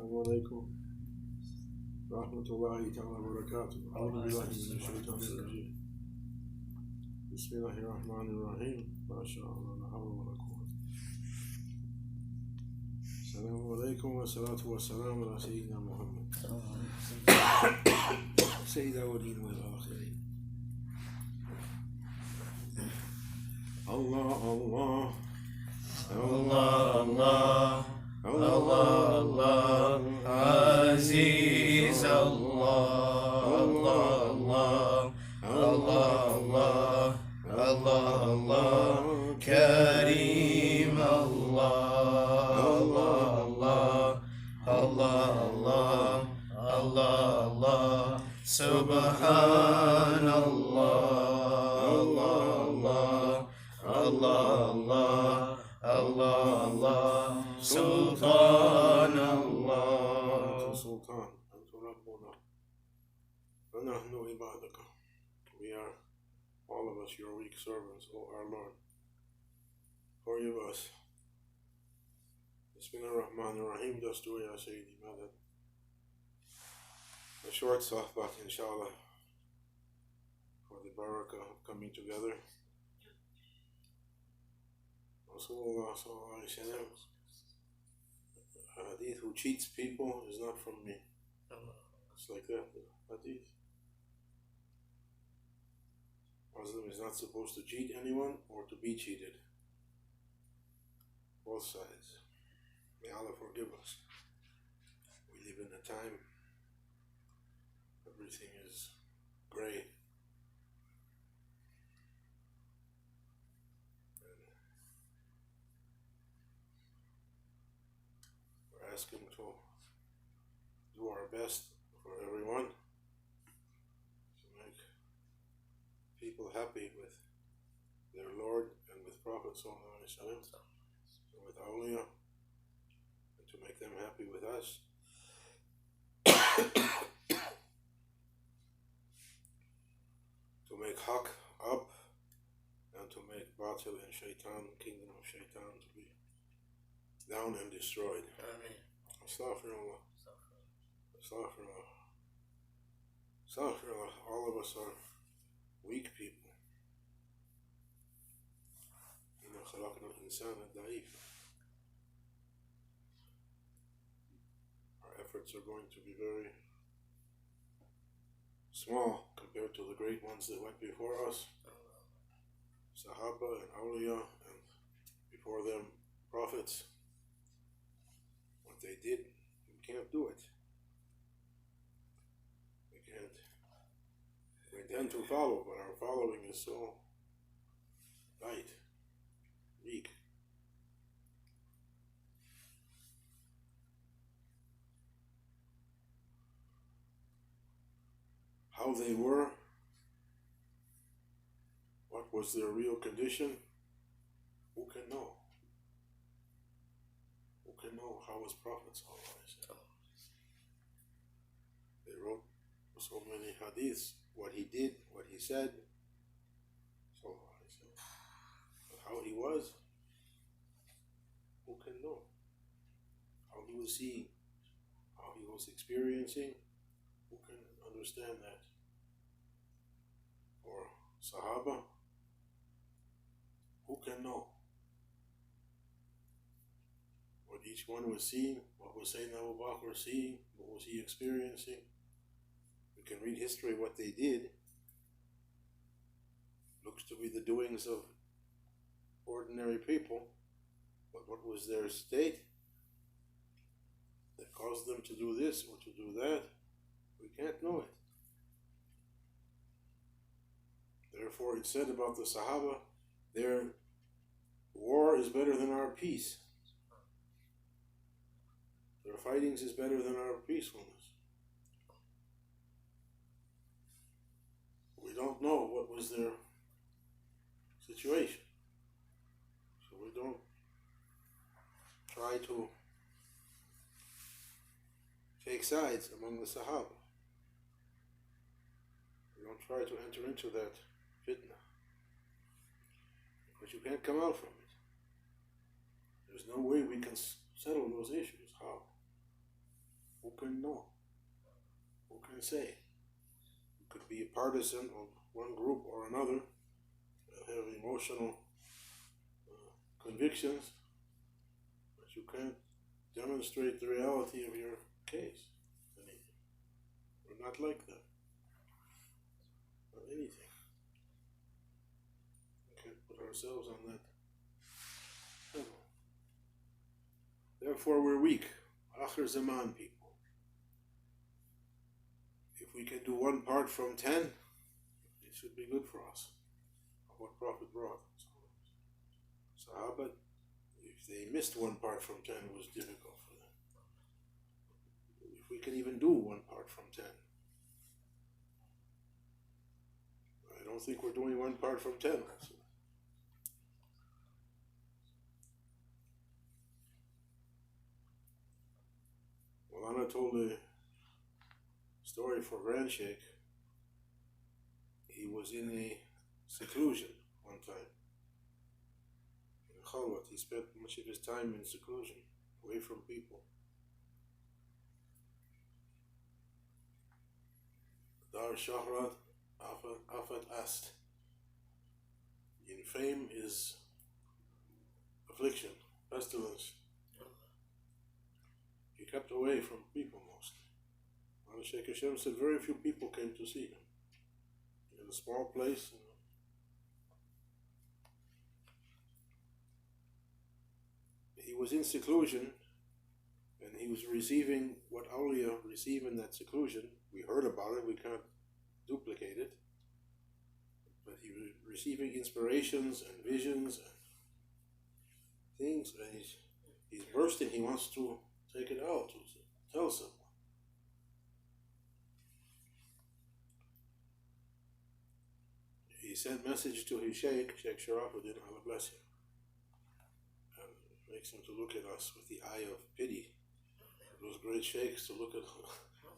عليكم ورحمة الله تعالى وبركاته. أعوذ بالله من الشيطان الرجيم. بسم الله الرحمن الرحيم. ما شاء الله لا حول ولا قوة. السلام عليكم والصلاة والسلام على سيدنا محمد سيد الأولين والآخرين. الله الله الله الله الله الله عزيز الله الله الله الله الله الله الله كريم الله الله الله الله الله الله الله سبحان الله الله الله الله الله الله الله سلطان الله. سلطان أنت ربنا ونحن عبادك. We are all of us your weak servants, O our Lord. Forgive us. Bismillah ar-Rahman ar-Rahim. Just do ya Sayyidi Madad. A short sohbat inshallah for the barakah of coming together. Rasulullah sallallahu alayhi wa sallam, a hadith who cheats people is not from me. It's like that, the hadith. Muslim is not supposed to cheat anyone or to be cheated. Both sides. May Allah forgive us. We live in a time everything is gray. Asking to do our best for everyone to make people happy with their Lord and with Prophet sallallahu alaihi wasallam, and with awliya, and to make them happy with us. To make haqq up and to make batil and shaitan, kingdom of shaitan, to be down and destroyed. Amen. Astaghfirullah. Astaghfirullah. Astaghfirullah. All of us are weak people. إِنَّا خَلَقْنَا الْإِنسَانَ ضَعِيفًا. Our efforts are going to be very small compared to the great ones that went before us. Sahaba and awliya, and before them prophets. What they did, we can't do it. We can't. We intend to follow, but our following is so light, weak. How they were, what was their real condition, who can know? Who can know how his prophets are? They wrote so many hadiths, what he did, what he said, so but how he was, who can know? How he was seeing, how he was experiencing, who can understand that? Or Sahaba, who can know what each one was seeing, what was Sayyidina Abu Bakr seeing, what was he experiencing? We can read history, what they did looks to be the doings of ordinary people, but what was their state that caused them to do this or to do that? We can't know it. Therefore, it said about the Sahaba, their war is better than our peace. Their fightings is better than our peacefulness. We don't know what was their situation. So we don't try to take sides among the Sahaba. We don't try to enter into that fitna, because you can't come out from it. There's no way we can settle those issues. How? Who can know? Who can say? You could be a partisan of one group or another, have emotional convictions, but you can't demonstrate the reality of your case. Anything. We're not like that. Not anything. We can't put ourselves on that level. Therefore, we're weak. Akhir Zaman people. If we can do one part from 10, it should be good for us. What Prophet brought. Sahaba, if they missed one part from 10, it was difficult for them. If we can even do one part from 10, I don't think we're doing one part from 10 also. Well, Anna told a story for Grand Sheikh. He was in a seclusion one time. In Khalwat, he spent much of his time in seclusion, away from people. Dar Shahrat Afat asked, in fame is affliction, pestilence. He kept away from people mostly. And Shaykh Hashem said very few people came to see him. In a small place. He was in seclusion and he was receiving what awliya receive in that seclusion. We heard about it, we can't duplicate it. But he was receiving inspirations and visions and things, and he's bursting. He wants to take it out, to tell someone. He sent message to his Shaykh Sharafuddin, Allah bless him, and makes him to look at us with the eye of pity. Those great sheikhs to look at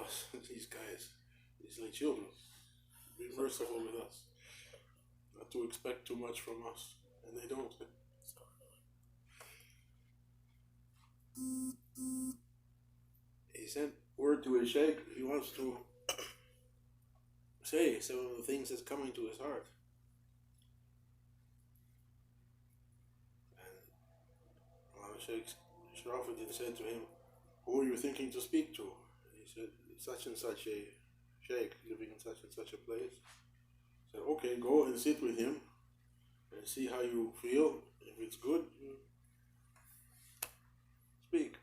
us, these guys, these like children. Be merciful with us. Not to expect too much from us, and they don't. He sent word to his Shaykh. He wants to say some of the things that's coming to his heart. And Shaykh Sharafuddin said to him, who are you thinking to speak to? And he said, such and such a Shaykh living in such and such a place. He said, okay, go and sit with him and see how you feel. If it's good, you speak.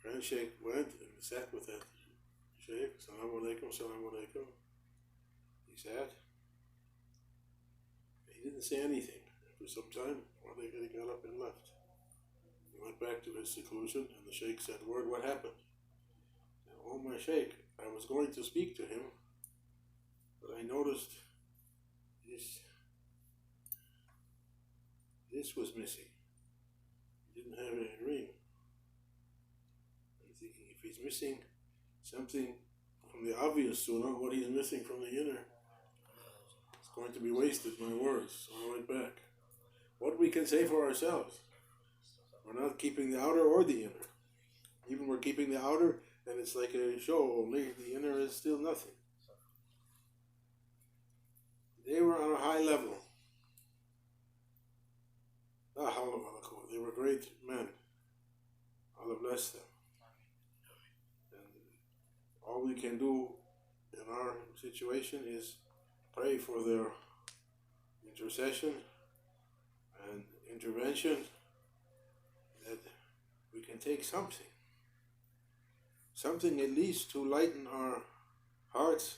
Grand Shaykh went and sat with that Shaykh. Assalamu alaikum, assalamu alaikum. He sat. He didn't say anything. For some time, while they got up and left. He went back to his seclusion, and the Shaykh said, word, what happened? Said, oh, my Shaykh, I was going to speak to him, but I noticed this was missing. He didn't have a ring. I'm thinking, if he's missing something from the obvious sunnah, what he's missing from the inner, it's going to be wasted, my words. So I went back. What we can say for ourselves, we're not keeping the outer or the inner. Even we're keeping the outer, and it's like a show, only the inner is still nothing. They were on a high level. They were great men. Allah bless them. And all we can do in our situation is pray for their intercession and intervention, that we can take something at least to lighten our hearts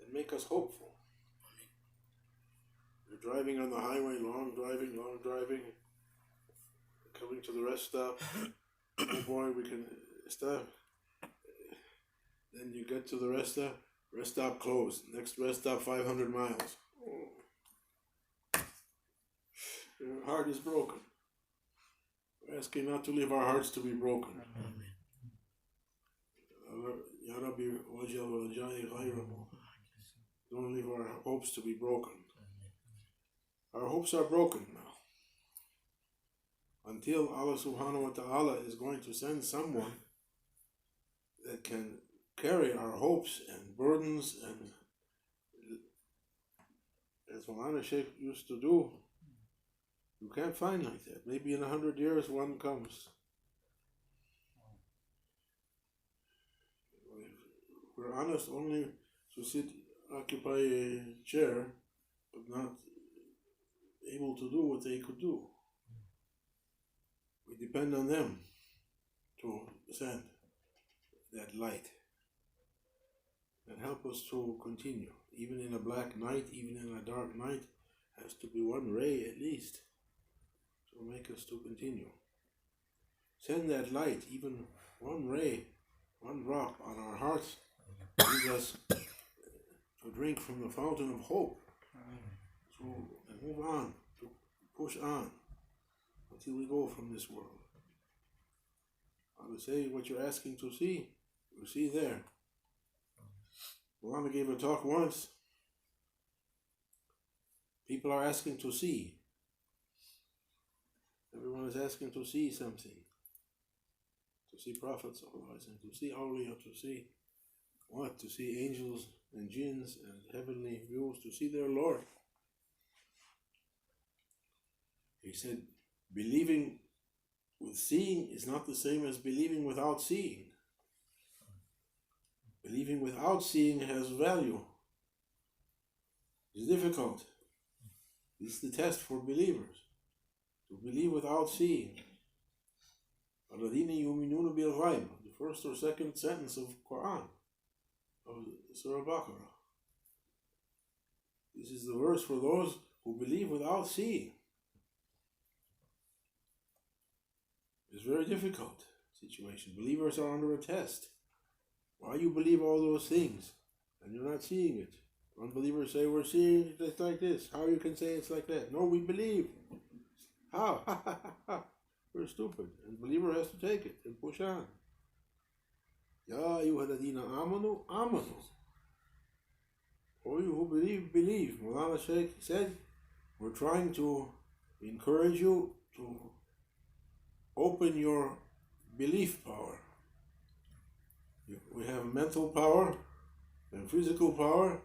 and make us hopeful. We're driving on the highway, long driving, coming to the rest stop. Oh boy, we can stop. Then you get to the rest stop closed. Next rest stop 500 miles. Oh. Your heart is broken. We're asking not to leave our hearts to be broken. Ya Rabbi, don't leave our hopes to be broken. Our hopes are broken now. until Allah subhanahu wa ta'ala is going to send someone that can carry our hopes and burdens, and as Maulana Shaykh used to do, you can't find like that. Maybe in 100 years one comes. We're honest only to sit, occupy a chair, but not able to do what they could do. We depend on them to send that light and help us to continue. Even in a black night, even in a dark night, has to be one ray at least to make us to continue. Send that light, even one ray, one drop on our hearts, lead us to drink from the fountain of hope, to move on, to push on until we go from this world. I would say what you're asking to see, you see there. Muhammad gave a talk once. People are asking to see. Everyone is asking to see something. To see prophets, and to see awliya, to see what? To see angels and jinns and heavenly views, to see their Lord. He said, believing with seeing is not the same as believing without seeing. Believing without seeing has value. It's difficult. It's the test for believers. To believe without seeing. الَّذِينَ يُؤْمِنُونَ بِالْغَيْبِ, the first or second sentence of Quran, of Surah Baqarah. This is the verse for those who believe without seeing. It's a very difficult situation. Believers are under a test. Why you believe all those things and you're not seeing it? Unbelievers say, we're seeing it like this. How you can say it's like that? No, we believe. How? We're stupid. And the believer has to take it and push on. Ya ayyuhalladhina amanu, amanu. For you who believe, believe. Maulana Shaykh said, we're trying to encourage you to open your belief power. We have mental power and physical power.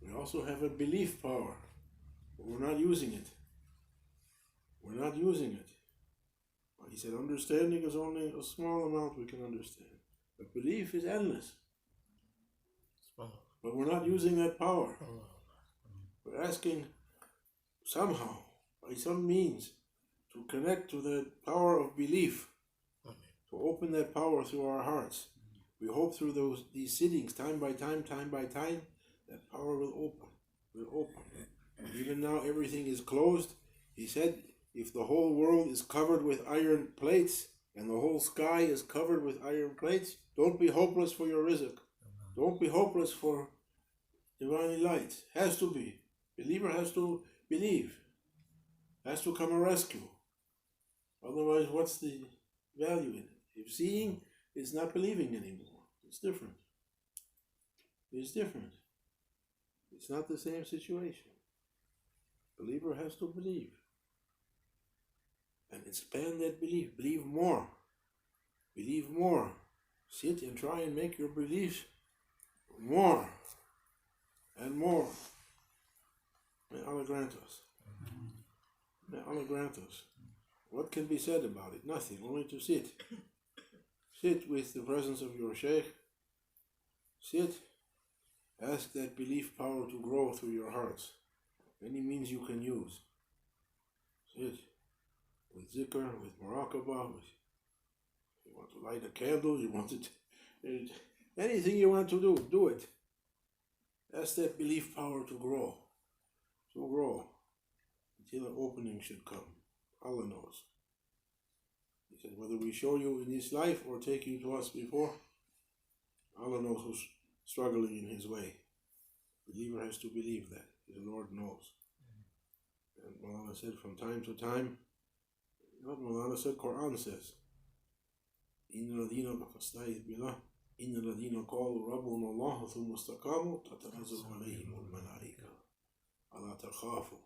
We also have a belief power, but we're not using it. We're not using it. He said understanding is only a small amount we can understand. But belief is endless. But we're not using that power. We're asking somehow, by some means, to connect to the power of belief, to open that power through our hearts. We hope through these sittings, time by time, that power will open. Even now everything is closed. He said, if the whole world is covered with iron plates and the whole sky is covered with iron plates, don't be hopeless for your rizq. Don't be hopeless for divine light. Has to be. Believer has to believe. Has to come a rescue. Otherwise, what's the value in it? If seeing is not believing anymore, it's different. It's different. It's not the same situation. Believer has to believe. And expand that belief. Believe more. Believe more. Sit and try and make your beliefs more and more. May Allah grant us. May Allah grant us. What can be said about it? Nothing. Only to sit. Sit with the presence of your Shaykh. Sit. Ask that belief power to grow through your hearts. Any means you can use. Sit. With zikr, with muraqabah, you want to light a candle, you want to, anything you want to do it. Ask that belief power to grow, until an opening should come. Allah knows. He said, whether we show you in this life or take you to us before, Allah knows who's struggling in his way. The believer has to believe that. The Lord knows. And Maulana said from time to time, what Maulana said, Quran says, إِنَّ الَّذِينَ فَاسْتَعِذْ بِاللَّهِ إِنَّ الَّذِينَ قَالُوا رَبُّنَا اللَّهُ ثُمَّ اسْتَقَامُوا تَتَنَزَّلُ عَلَيْهِمُ الْمَلَائِكَةُ أَلَا تَخَافُوا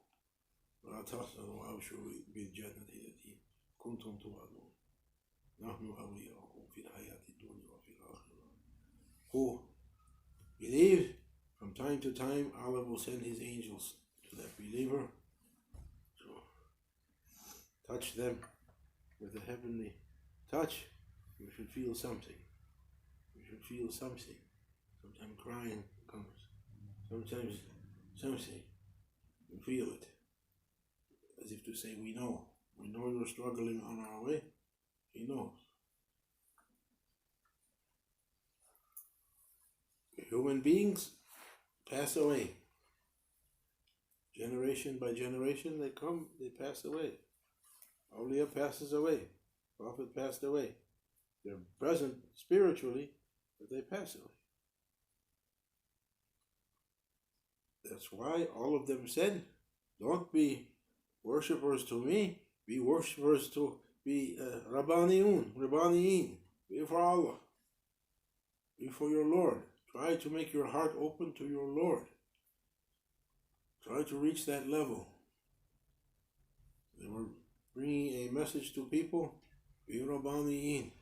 وَلَا تَحْزَنُوا وَأَبْشِرُوا بِالْجَنَّةِ الَّتِي كنتم توعدون نحن أولياؤكم في الحياة الدنيا وفي الآخرة. Who believe, from time to time Allah will send His angels to that believer to touch them with a heavenly touch. You should feel something. You should feel something. Sometimes crying comes. Sometimes something. You feel it. As if to say, we know. We know you're struggling on our way. He knows. Human beings pass away. Generation by generation, they come, they pass away. Awliya passes away. Prophet passed away. They're present spiritually, but they pass away. That's why all of them said, don't be worshippers to me, be worshippers to be Rabbaniyin. Be for Allah. Be for your Lord. Try to make your heart open to your Lord. Try to reach that level. They were bringing a message to people, be Rabbaniyin.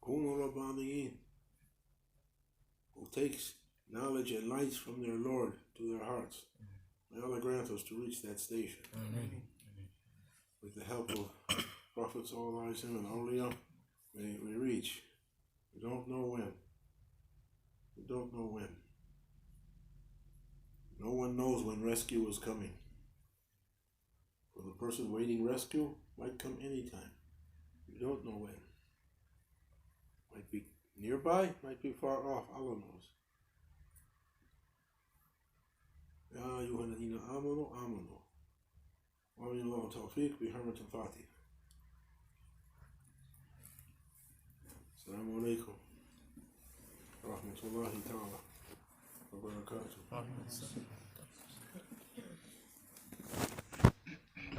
Kunu Rabbaniyin. Who takes knowledge and lights from their Lord to their hearts. May Allah grant us to reach that station. Amen. With the help of Prophet ﷺ and Awliya, may we reach. We don't know when. We don't know when. No one knows when rescue is coming. For the person waiting rescue, might come anytime. You don't know when. Might be nearby, might be far off. Allah knows. يا أيها الذين آمنوا آمنوا ومن الله التوفيق بحرمة الفاتحة. السلام عليكم ورحمة الله تعالى وبركاته.